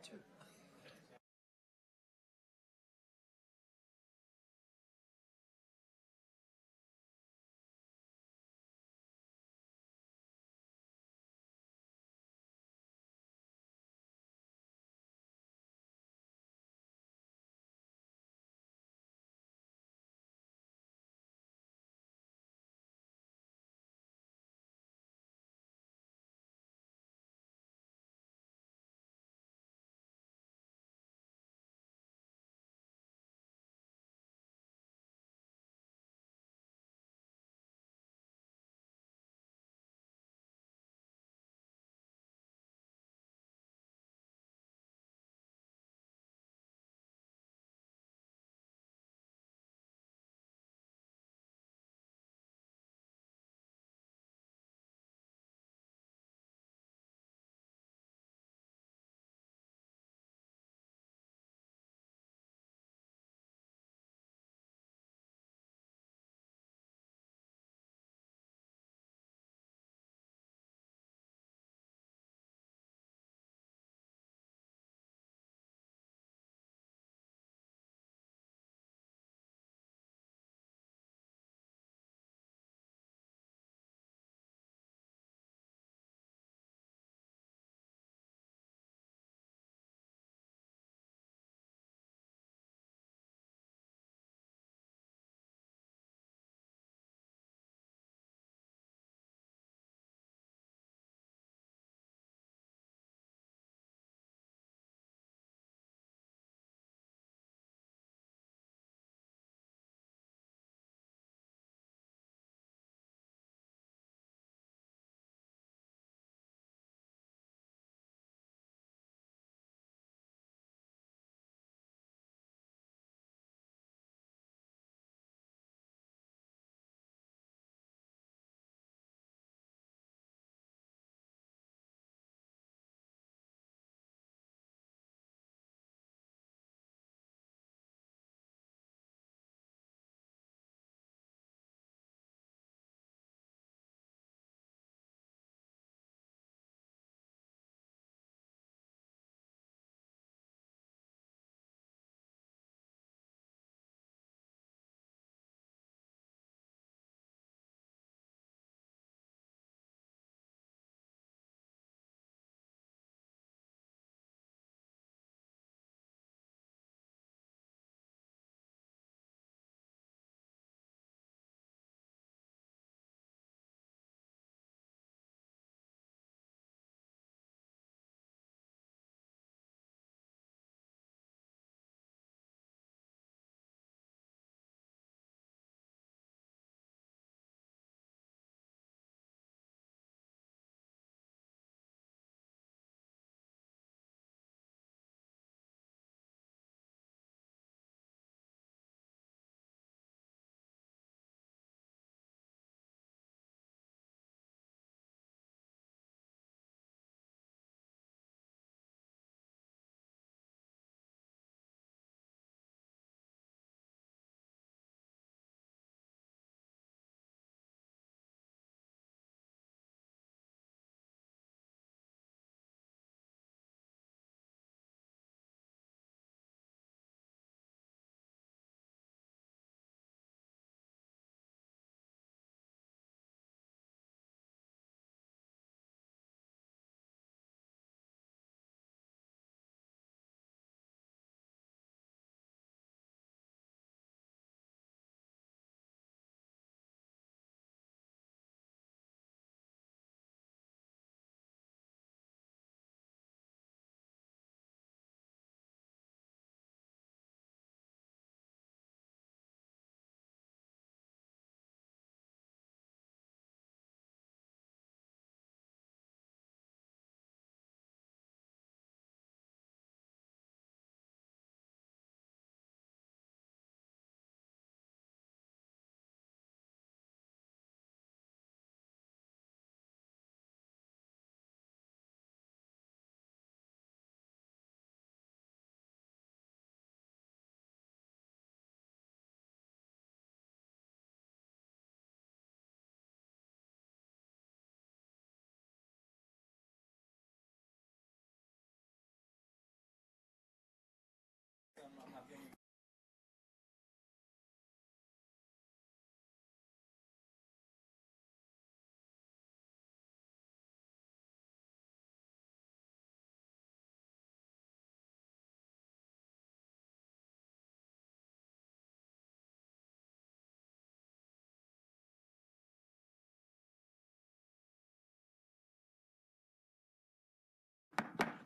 that too.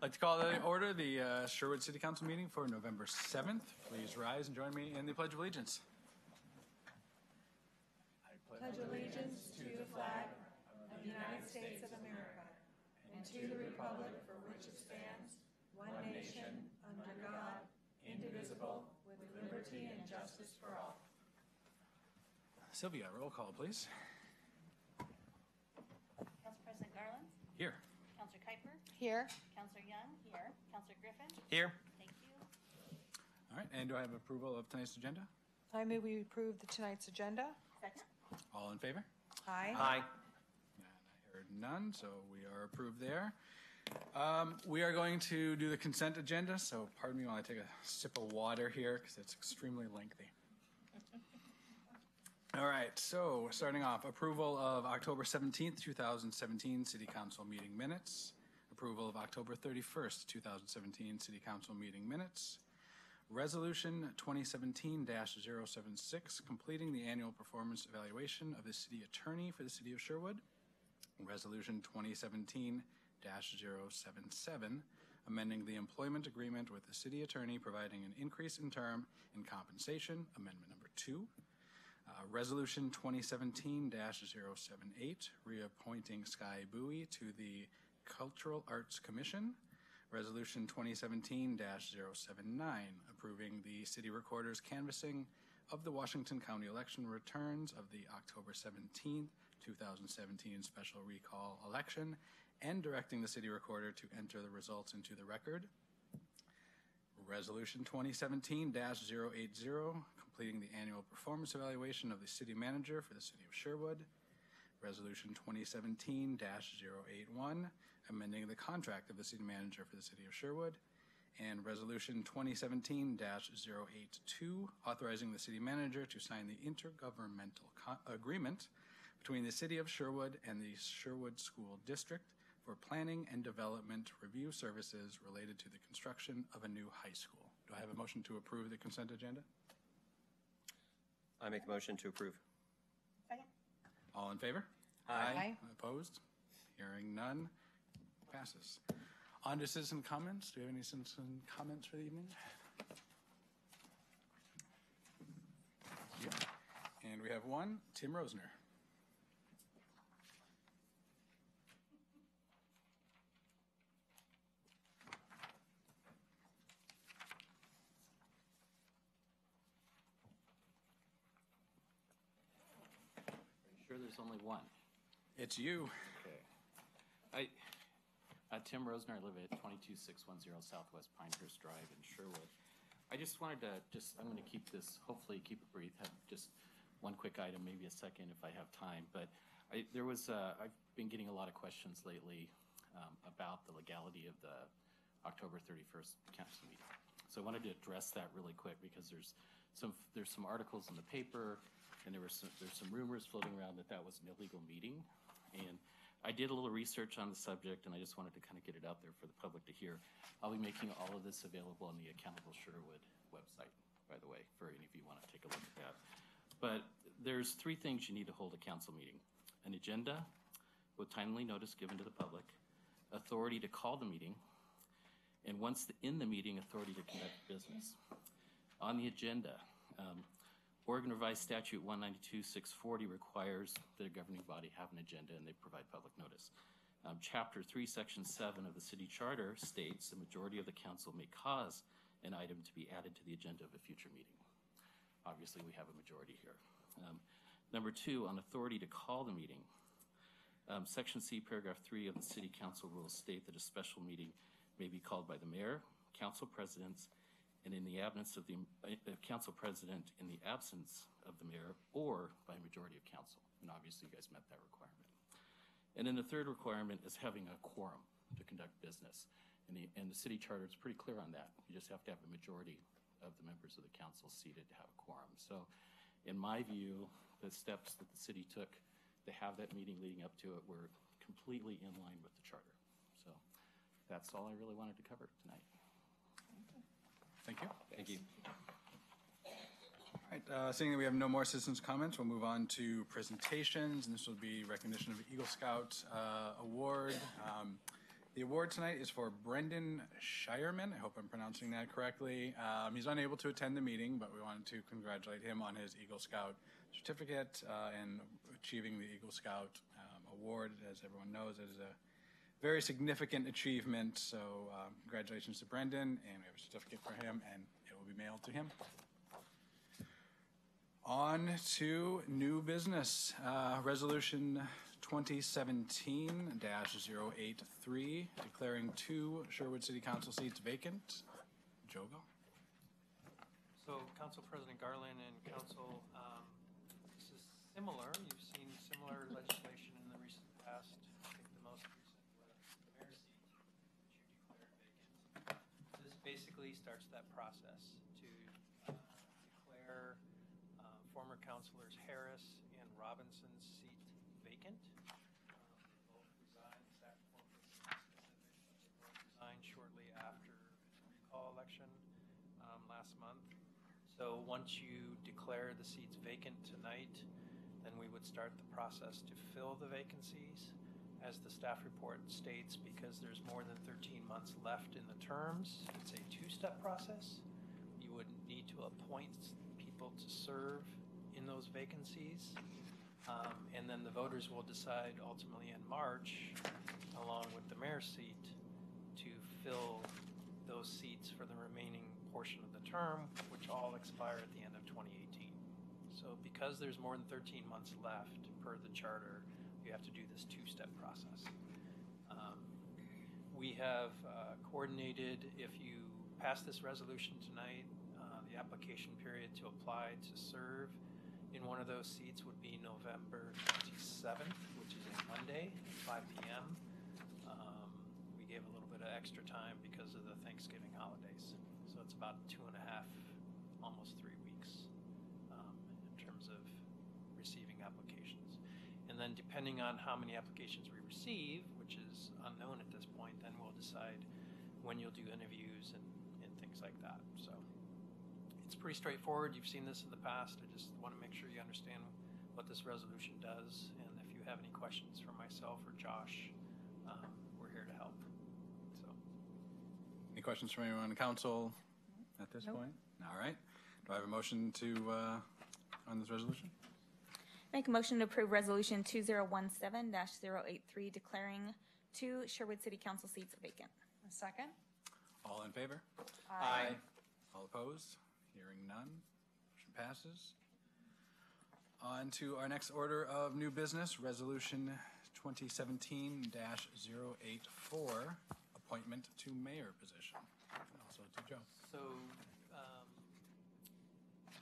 I'd like to call to order the Sherwood City Council meeting for November 7th. Please rise and join me in the Pledge of Allegiance. I pledge allegiance to the flag of the United States of America and to the republic for which it stands, one nation, under God, indivisible, with liberty and justice for all. Sylvia, roll call, please. Council President Garland? Here. Councilor Kuiper? Here. Councilor Young? Here. Councilor Griffin? Here. Thank you. All right, and do I have approval of tonight's agenda? I move we approve tonight's agenda. Second? All in favor? Aye. Aye. And I heard none, so we are approved there. We are going to do the consent agenda, so pardon me while I take a sip of water here because it's extremely lengthy. All right, so starting off, approval of October 17th, 2017 City Council meeting minutes. Approval of October 31st, 2017 City Council meeting minutes. Resolution 2017-076, completing the annual performance evaluation of the city attorney for the city of Sherwood. Resolution 2017-077, amending the employment agreement with the city attorney, providing an increase in term and compensation, amendment number 2. Resolution 2017-078, reappointing Sky Bowie to the Cultural Arts Commission. Resolution 2017-079, approving the city recorder's canvassing of the Washington County election returns of the October 17th, 2017 special recall election and directing the city recorder to enter the results into the record. Resolution 2017-080, completing the annual performance evaluation of the city manager for the city of Sherwood. Resolution 2017-081, amending the contract of the city manager for the city of Sherwood. And Resolution 2017-082, authorizing the city manager to sign the intergovernmental agreement between the city of Sherwood and the Sherwood School District for planning and development review services related to the construction of a new high school. Do I have a motion to approve the consent agenda? I make a motion to approve. Second? All in favor? Aye. Opposed? Hearing none. Passes. On to citizen comments. Do we have any citizen comments for the evening? Yeah. And we have one, Tim Rosner. Sure, there's only one. It's you. Okay. Tim Rosner, I live at 22610 Southwest Pinehurst Drive in Sherwood. I just wanted to I'm going to keep this, hopefully keep it brief, have just one quick item, maybe a second if I have time. But I've been getting a lot of questions lately about the legality of the October 31st council meeting. So I wanted to address that really quick because there's some articles in the paper, and there's some rumors floating around that was an illegal meeting. And I did a little research on the subject, and I just wanted to kind of get it out there for the public to hear. I'll be making all of this available on the Accountable Sherwood website, by the way, for any of you want to take a look at that. But there's 3 things you need to hold a council meeting: an agenda with timely notice given to the public, authority to call the meeting, and once in the meeting, authority to conduct business. On the agenda, Oregon Revised Statute 192-640 requires that a governing body have an agenda and they provide public notice. Chapter 3, Section 7 of the City Charter states the majority of the council may cause an item to be added to the agenda of a future meeting. Obviously, we have a majority here. Number 2, on authority to call the meeting. Section C, Paragraph 3 of the City Council rules state that a special meeting may be called by the mayor, council presidents, and in the absence of the council president, in the absence of the mayor, or by a majority of council. And obviously, you guys met that requirement. And then the third requirement is having a quorum to conduct business. And the city charter is pretty clear on that. You just have to have a majority of the members of the council seated to have a quorum. So in my view, the steps that the city took to have that meeting leading up to it were completely in line with the charter. So that's all I really wanted to cover tonight. Thank you. Thank you. All right, seeing that we have no more citizens' comments, we'll move on to presentations, and this will be recognition of the Eagle Scout Award. The award tonight is for Brendan Shireman. I hope I'm pronouncing that correctly. He's unable to attend the meeting, but we wanted to congratulate him on his Eagle Scout certificate and achieving the Eagle Scout award. As everyone knows, it is a very significant achievement. So congratulations to Brendan, and we have a certificate for him, and it will be mailed to him. On to new business. Resolution 2017-083, declaring 2 Sherwood City Council seats vacant. Jogo? So, Council President Garland and Council, this is similar. You've seen similar legislation in the recent past. I think the most recent was the mayor's seat, which you declared vacant. This basically starts that process to declare former councilors Harris and Robinson's seat vacant. They both resigned, Zach specific, they both resigned shortly after the recall election last month. So once you declare the seats vacant tonight, then we would start the process to fill the vacancies. As the staff report states, because there's more than 13 months left in the terms, it's a two-step process. You would need to appoint people to serve in those vacancies, and then the voters will decide ultimately in March, along with the mayor's seat, to fill those seats for the remaining portion of the term, which all expire at the end of 2018. So because there's more than 13 months left per the charter, we have to do this two-step process. We have coordinated, if you pass this resolution tonight, the application period to apply to serve in one of those seats would be November 27th, which is a Monday at 5 p.m. We gave a little bit of extra time because of the Thanksgiving holidays. So it's about 2.5, almost 3 weeks in terms of receiving applications. And then depending on how many applications we receive, which is unknown at this point, then we'll decide when you'll do interviews and things like that. So it's pretty straightforward. You've seen this in the past. I just want to make sure you understand what this resolution does. And if you have any questions for myself or Josh, we're here to help. So, Any questions from anyone on the council at this Nope. point? All right. Do I have a motion to on this resolution? Make a motion to approve Resolution 2017-083, declaring 2 Sherwood City Council seats vacant. A second? All in favor? Aye. All opposed? Hearing none. Motion passes. On to our next order of new business, Resolution 2017-084, appointment to mayor position. And also to Joe. so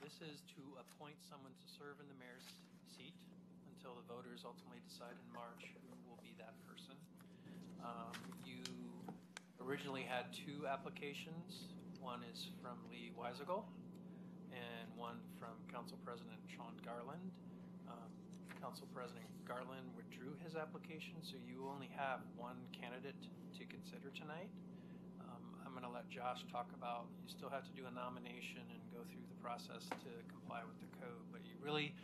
this is to appoint someone to serve in the mayor's seat until the voters ultimately decide in March who will be that person. You originally had 2 applications. One is from Lee Weisegel and one from Council President Sean Garland. Council President Garland withdrew his application, so you only have 1 candidate to consider tonight. I'm going to let Josh talk about, you still have to do a nomination and go through the process to comply with the code, but you really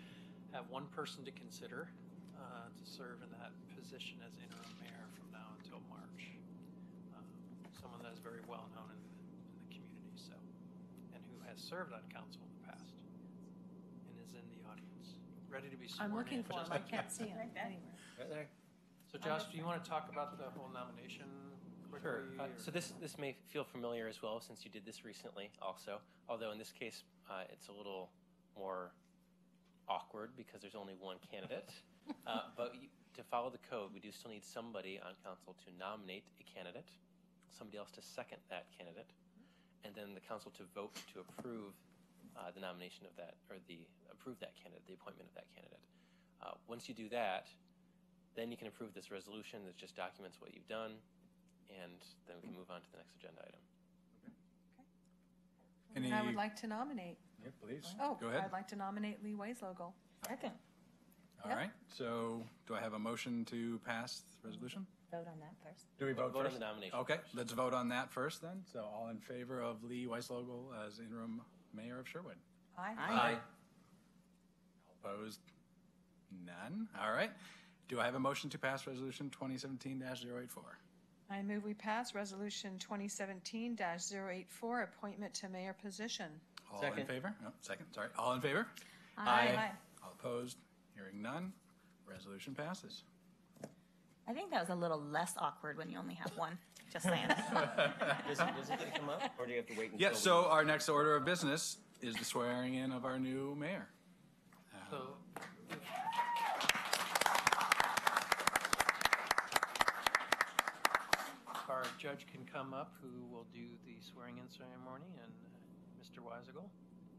have 1 person to consider to serve in that position as interim mayor from now until March. Someone that is very well known in the community, so, and who has served on council in the past and is in the audience, ready to be sworn in. I'm looking for him. I can't see him Right there. anywhere. Right there. So Josh, do you want to talk about the whole nomination quickly? Sure. So this may feel familiar as well, since you did this recently also, although in this case it's a little more awkward because there's only 1 candidate. But to follow the code, we do still need somebody on council to nominate a candidate, somebody else to second that candidate, and then the council to vote to approve the nomination of that, or approve that candidate, the appointment of that candidate. Once you do that, then you can approve this resolution that just documents what you've done, and then we can move on to the next agenda item. And I would like to nominate. Yeah, please. Oh, Go ahead. I'd like to nominate Lee Weislogle. Second. All right. So do I have a motion to pass the resolution? Vote on that first. Do we vote Vote on first? the nomination Okay, first. let's vote on that first then. So all in favor of Lee Weislogle as interim mayor of Sherwood? Aye. Aye. All opposed? None. All right. Do I have a motion to pass resolution 2017-084? I move we pass Resolution 2017-084, appointment to mayor position. All in Second. favor? Oh, second, sorry. All in favor? Aye. All opposed? Hearing none. Resolution passes. I think that was a little less awkward when you only have one, just saying. Does it get to come up, or do you have to wait until? Yeah, so our next order of business is the swearing in of our new mayor. So our judge can come up, who will do the swearing-in ceremony, and Mr. Weisigal,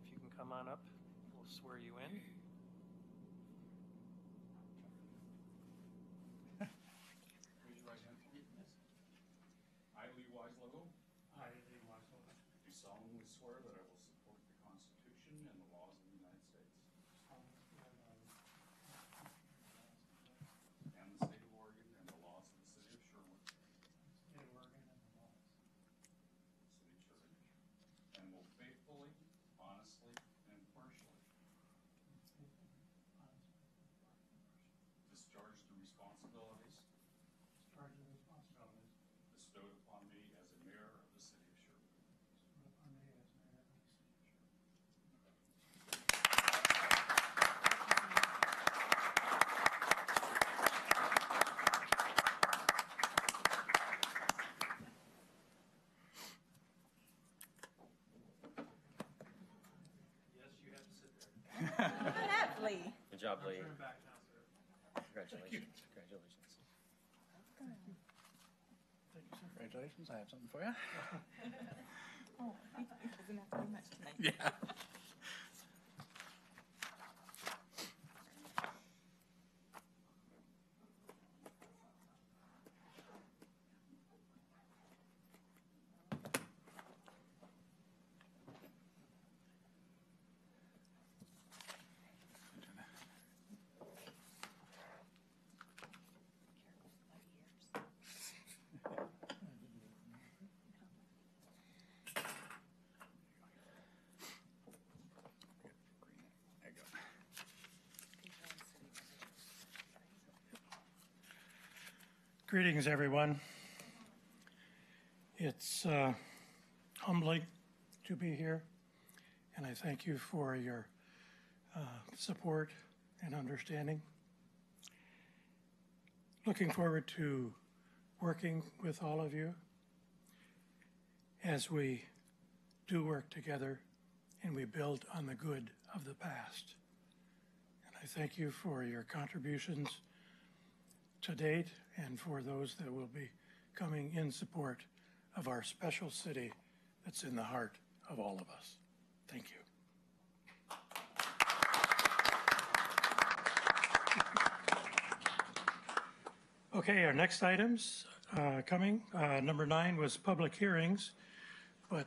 if you can come on up, we'll swear you in. Raise your right hand for me. I, Lee Weislow, do solemnly swear that I will support the Constitution and the laws of the United States and the state of Oregon and the laws of the city of Sherwood. And will faithfully, honestly, and impartially discharge the responsibilities bestowed upon me as a mayor of the city of Sherwood. Yes, you have to sit there. Look at that, Lee. Good job, Lee. Turn back, Counselor. Congratulations. Congratulations. Congratulations, I have something for you. Oh, doesn't have to be much tonight. Yeah. There you go. Greetings, everyone. It's humbling to be here, and I thank you for your support and understanding. Looking forward to working with all of you as we do work together and we build on the good of the past. And I thank you for your contributions to date and for those that will be coming in support of our special city that's in the heart of all of us. Thank you. Okay, our next items coming. Number 9 was public hearings, but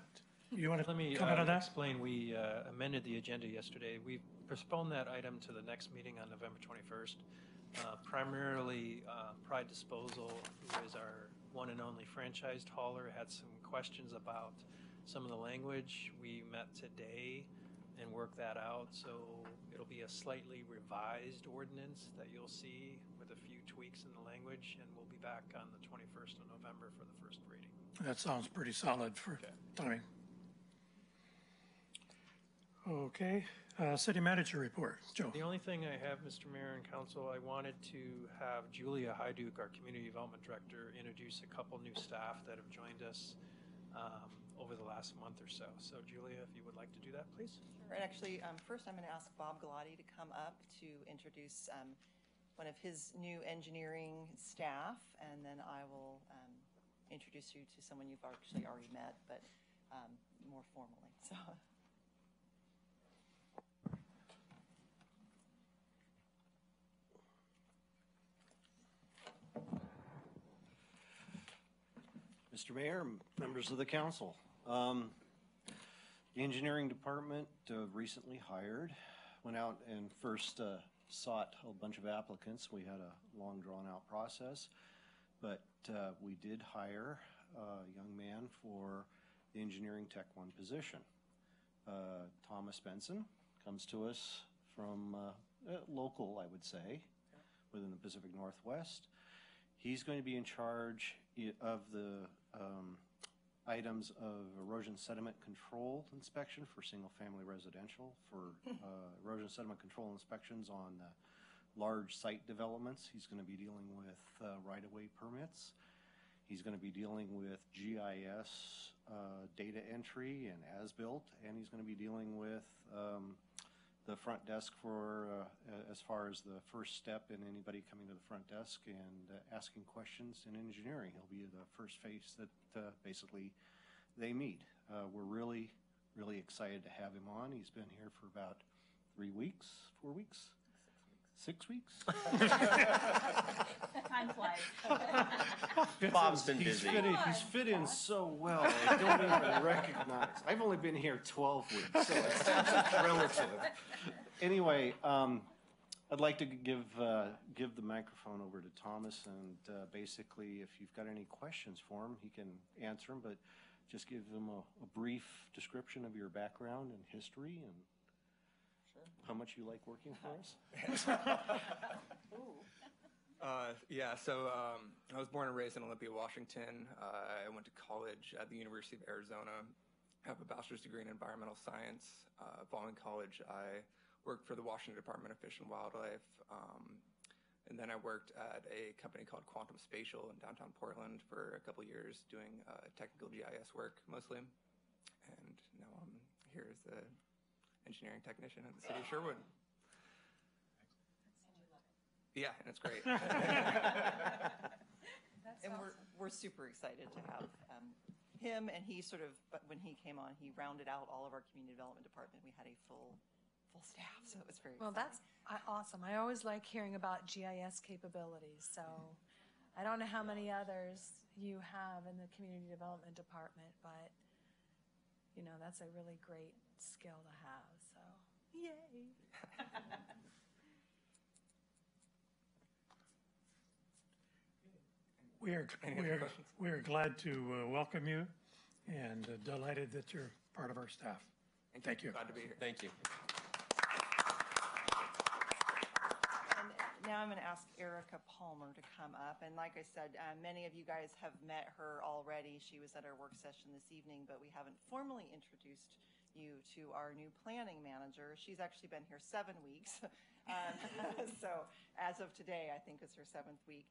you want to Let me comment on that? explain. We amended the agenda yesterday. We postponed that item to the next meeting on November 21st. Primarily, Pride Disposal, who is our one and only franchised hauler, had some questions about some of the language. We met today and worked that out, so it'll be a slightly revised ordinance that you'll see with a few tweaks in the language, and we'll be back on the 21st of November for the first reading. That sounds pretty solid for timing. Okay, city manager report. Joe. The only thing I have, Mr. Mayor and Council, I wanted to have Julia Hyduke, our Community Development Director, introduce a couple new staff that have joined us over the last month or so. So Julia, if you would like to do that, please. Sure. And actually, first I'm going to ask Bob Galati to come up to introduce one of his new engineering staff, and then I will introduce you to someone you've actually already met, but more formally. So. Mr. Mayor, members of the council. The engineering department recently hired, went out and first sought a bunch of applicants. We had a long drawn-out process, but we did hire a young man for the engineering Tech 1 position. Thomas Benson comes to us from local, I would say, within the Pacific Northwest. He's going to be in charge of the items of erosion sediment control inspection for single-family residential, for erosion sediment control inspections on large site developments. He's going to be dealing with right-of-way permits. He's going to be dealing with GIS data entry and as-built, and he's going to be dealing with the front desk for as far as the first step in anybody coming to the front desk and asking questions in engineering. He'll be the first face that basically they meet. We're really, really excited to have him on. He's been here for about 3 weeks, 4 weeks, 6 weeks. Time flies. Bob's been busy. He's fit in so well, I don't even recognize. I've only been here 12 weeks, so it's relative. Anyway, I'd like to give the microphone over to Thomas, and basically, if you've got any questions for him, he can answer them, but just give him a brief description of your background and history and how much you like working for us. I was born and raised in Olympia, Washington. I went to college at the University of Arizona. I have a bachelor's degree in environmental science. Following college, I worked for the Washington Department of Fish and Wildlife. And then I worked at a company called Quantum Spatial in downtown Portland for a couple years doing technical GIS work mostly. And now I'm here as the engineering technician at the city of Sherwood. Yeah, and it's great. And we're super excited to have him, and he sort of, but when he came on, he rounded out all of our community development department. We had a full staff, so it was very Well, exciting. that's awesome. I always like hearing about GIS capabilities, so I don't know how many others you have in the community development department, but, you know, that's a really great skill to have, so yay. We are glad to welcome you and delighted that you're part of our staff. Thank you. Glad to be here. Thank you. And now I'm going to ask Erica Palmer to come up. And like I said, many of you guys have met her already. She was at our work session this evening, but we haven't formally introduced you to our new planning manager. She's actually been here 7 weeks. So as of today, I think it's her 7th week.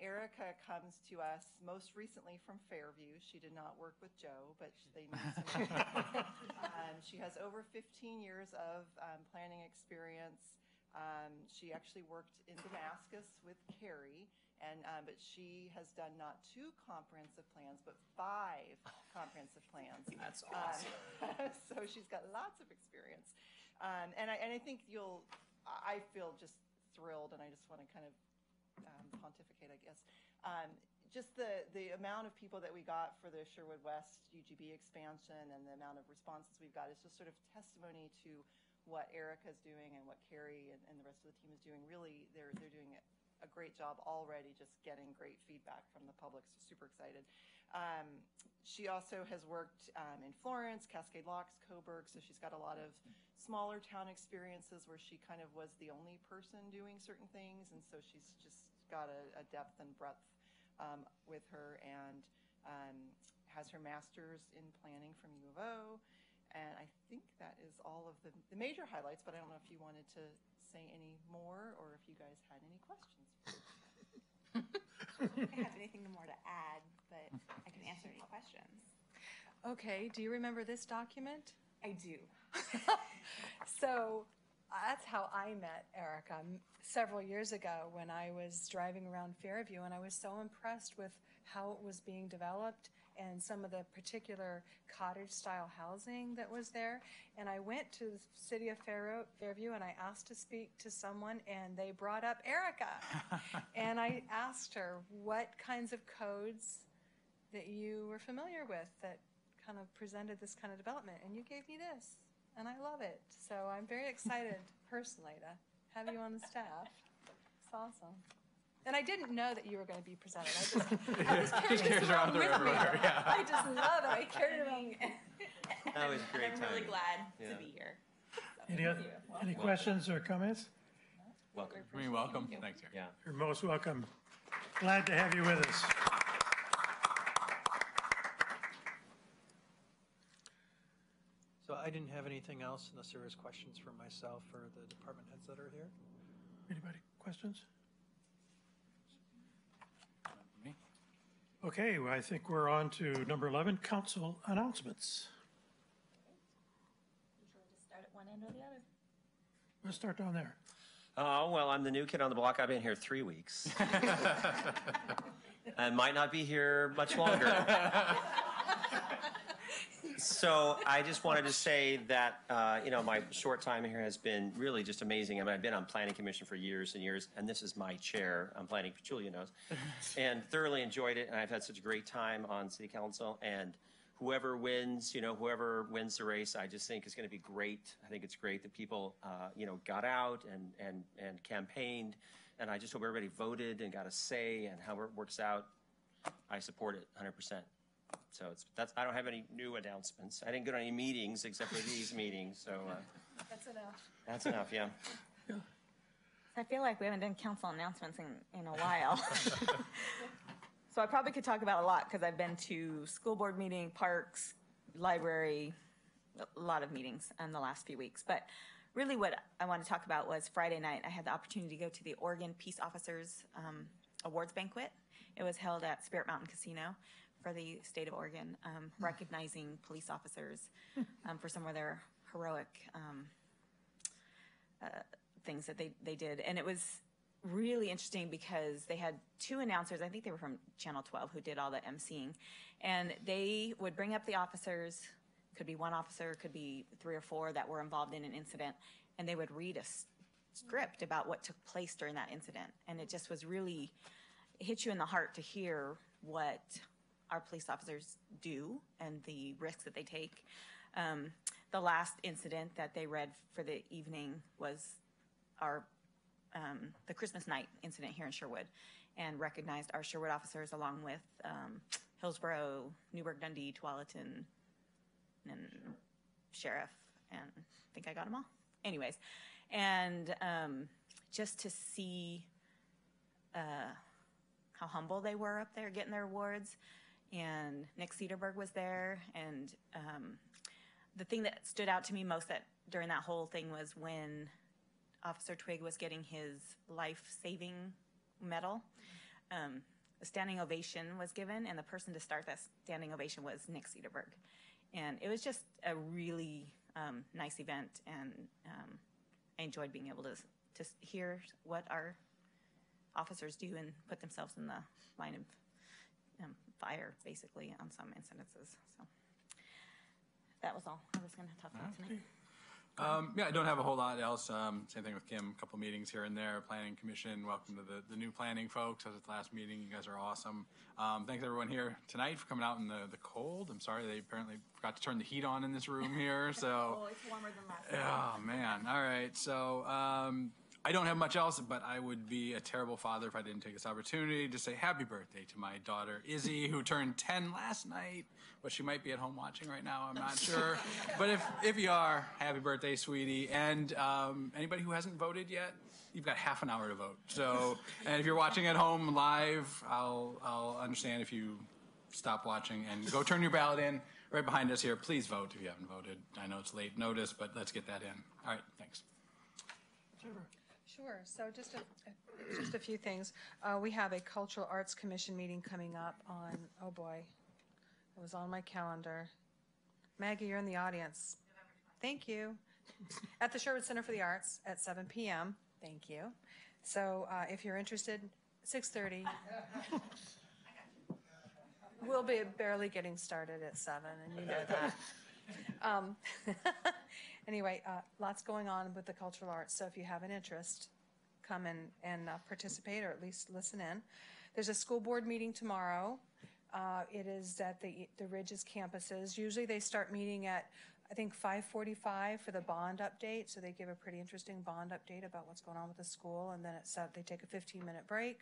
Erica comes to us most recently from Fairview. She did not work with Joe, but they knew some. She has over 15 years of planning experience. She actually worked in Damascus with Carrie, and but she has done not 2 comprehensive plans, but 5 comprehensive plans. That's awesome. So she's got lots of experience, and I think I feel just thrilled, and I just want to kind of pontificate, I guess. Just the amount of people that we got for the Sherwood West UGB expansion and the amount of responses we've got is just sort of testimony to what Erica's doing and what Carrie and the rest of the team is doing. Really, they're doing a great job already, just getting great feedback from the public, so super excited. She also has worked in Florence, Cascade Locks, Coburg, so she's got a lot of smaller town experiences where she kind of was the only person doing certain things, and so she's just got a depth and breadth with her, and has her master's in planning from U of O. And I think that is all of the major highlights, but I don't know if you wanted to say any more or if you guys had any questions. I don't have anything more to add, but I can answer any questions. Okay, do you remember this document? I do. So that's how I met Erica several years ago when I was driving around Fairview, and I was so impressed with how it was being developed and some of the particular cottage-style housing that was there. And I went to the city of Fairview, and I asked to speak to someone, and they brought up Erica. And I asked her what kinds of codes that you were familiar with that kind of presented this kind of development, and you gave me this, and I love it. So I'm very excited personally to have you on the staff. It's awesome. And I didn't know that you were going to be presented. I just carried this around with me. Yeah. I just love it. I carried it around. That was a great I'm time. really glad Yeah. to be here. Any questions or comments? Welcome. I mean, welcome. Thanks, Eric. Yeah. You're most welcome. Glad to have you with us. So I didn't have anything else unless there was questions for myself or the department heads that are here. Anybody, questions? Me? Okay, well, I think we're on to number 11, council announcements. Usually just start at one end or the other. Let's start down there. Oh, well, I'm the new kid on the block. I've been here 3 weeks. I might not be here much longer. So I just wanted to say that, my short time here has been really just amazing. I mean, I've been on Planning Commission for years and years, and this is my chair on Planning, Julia knows, and thoroughly enjoyed it. And I've had such a great time on City Council. And whoever wins the race, I just think is going to be great. I think it's great that people, got out and campaigned. And I just hope everybody voted and got a say, and however it works out, I support it 100%. So I don't have any new announcements. I didn't go to any meetings except for these meetings, so. That's enough. That's enough, yeah. I feel like we haven't done council announcements in a while. So I probably could talk about a lot because I've been to school board meeting, parks, library, a lot of meetings in the last few weeks. But really what I want to talk about was Friday night. I had the opportunity to go to the Oregon Peace Officers Awards Banquet. It was held at Spirit Mountain Casino for the state of Oregon, recognizing police officers for some of their heroic things that they did. And it was really interesting because they had two announcers, I think they were from Channel 12, who did all the emceeing. And they would bring up the officers, could be one officer, could be 3 or 4 that were involved in an incident, and they would read a script about what took place during that incident. And it just was really, it hit you in the heart to hear what our police officers do and the risks that they take. The last incident that they read for the evening was the Christmas night incident here in Sherwood, and recognized our Sherwood officers along with Hillsborough, Newburgh, Dundee, Tualatin, and Sheriff, and I think I got them all. Anyways, and just to see how humble they were up there getting their awards. And Nick Cedarberg was there, and the thing that stood out to me most during that whole thing was when Officer Twig was getting his life-saving medal. A standing ovation was given, and the person to start that standing ovation was Nick Cedarberg. And it was just a really nice event, and I enjoyed being able to hear what our officers do and put themselves in the line of fire, basically, on some incidences. So that was all I was going to talk about tonight. I don't have a whole lot else. Same thing with Kim, a couple meetings here and there. Planning Commission, welcome to the new planning folks. As at the last meeting, you guys are awesome. Thanks everyone here tonight for coming out in the cold. I'm sorry they apparently forgot to turn the heat on in this room here. So oh, it's warmer than last night. Oh man, all right. So I don't have much else, but I would be a terrible father if I didn't take this opportunity to say happy birthday to my daughter, Izzy, who turned 10 last night, but she might be at home watching right now. I'm not sure. But if you are, happy birthday, sweetie. And anybody who hasn't voted yet, you've got half an hour to vote. So, and if you're watching at home live, I'll understand if you stop watching and go turn your ballot in right behind us here. Please vote if you haven't voted. I know it's late notice, but let's get that in. All right, thanks. Sure. So just a few things. We have a Cultural Arts Commission meeting coming up on, oh boy, it was on my calendar. Maggie, you're in the audience. Thank you. At the Sherwood Center for the Arts at 7 p.m. Thank you. So if you're interested, 6:30. We'll be barely getting started at 7, and you know that. Anyway, lots going on with the cultural arts, so if you have an interest, come and participate or at least listen in. There's a school board meeting tomorrow. It is at the Ridges campuses. Usually they start meeting at, I think, 5:45 for the bond update, so they give a pretty interesting bond update about what's going on with the school, and then they take a 15-minute break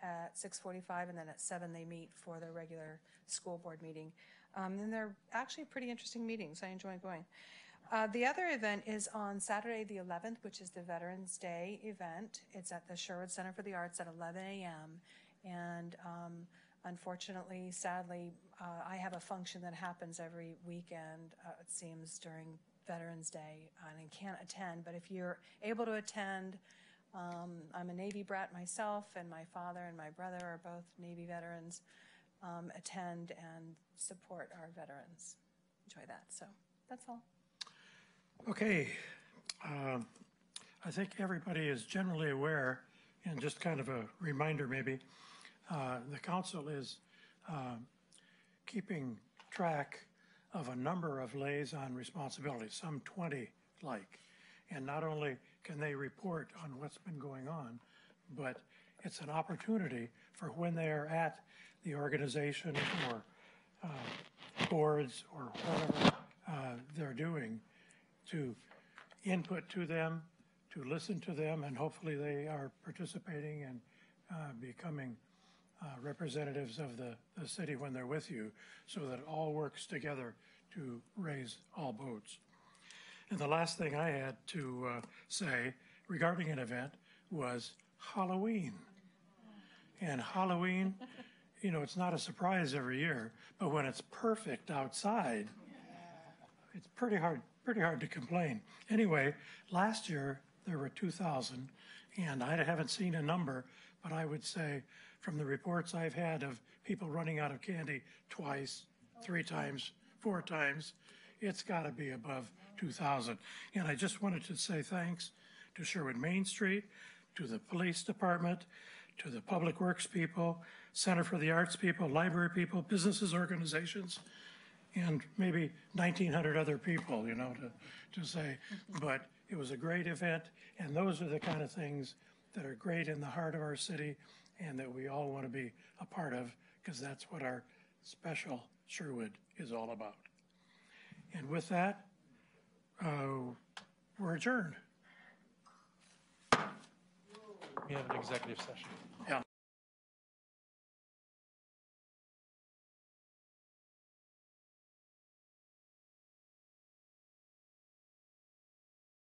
at 6:45, and then at 7 they meet for their regular school board meeting. And they're actually pretty interesting meetings. I enjoy going. The other event is on Saturday the 11th, which is the Veterans Day event. It's at the Sherwood Center for the Arts at 11 a.m. And unfortunately, sadly, I have a function that happens every weekend, it seems, during Veterans Day, and I can't attend. But if you're able to attend, I'm a Navy brat myself, and my father and my brother are both Navy veterans. Attend and support our veterans. Enjoy that. So that's all. Okay. I think everybody is generally aware, and just kind of a reminder maybe, the council is keeping track of a number of liaison responsibilities, some 20 like. And not only can they report on what's been going on, but it's an opportunity for when they're at the organization or boards or whatever they're doing to input to them, to listen to them, and hopefully they are participating and becoming representatives of the city when they're with you, so that it all works together to raise all boats. And the last thing I had to say regarding an event was Halloween. And Halloween, you know, it's not a surprise every year, but when it's perfect outside, it's pretty hard to complain. Anyway, last year there were 2,000, and I haven't seen a number, but I would say from the reports I've had of people running out of candy twice, 3 times, 4 times, it's got to be above 2,000. And I just wanted to say thanks to Sherwood Main Street, to the police department, to the public works people, Center for the Arts people, library people, businesses, organizations, and maybe 1,900 other people, you know, to say. But it was a great event, and those are the kind of things that are great in the heart of our city and that we all want to be a part of, because that's what our special Sherwood is all about. And with that, we're adjourned. We have an executive session. Yeah.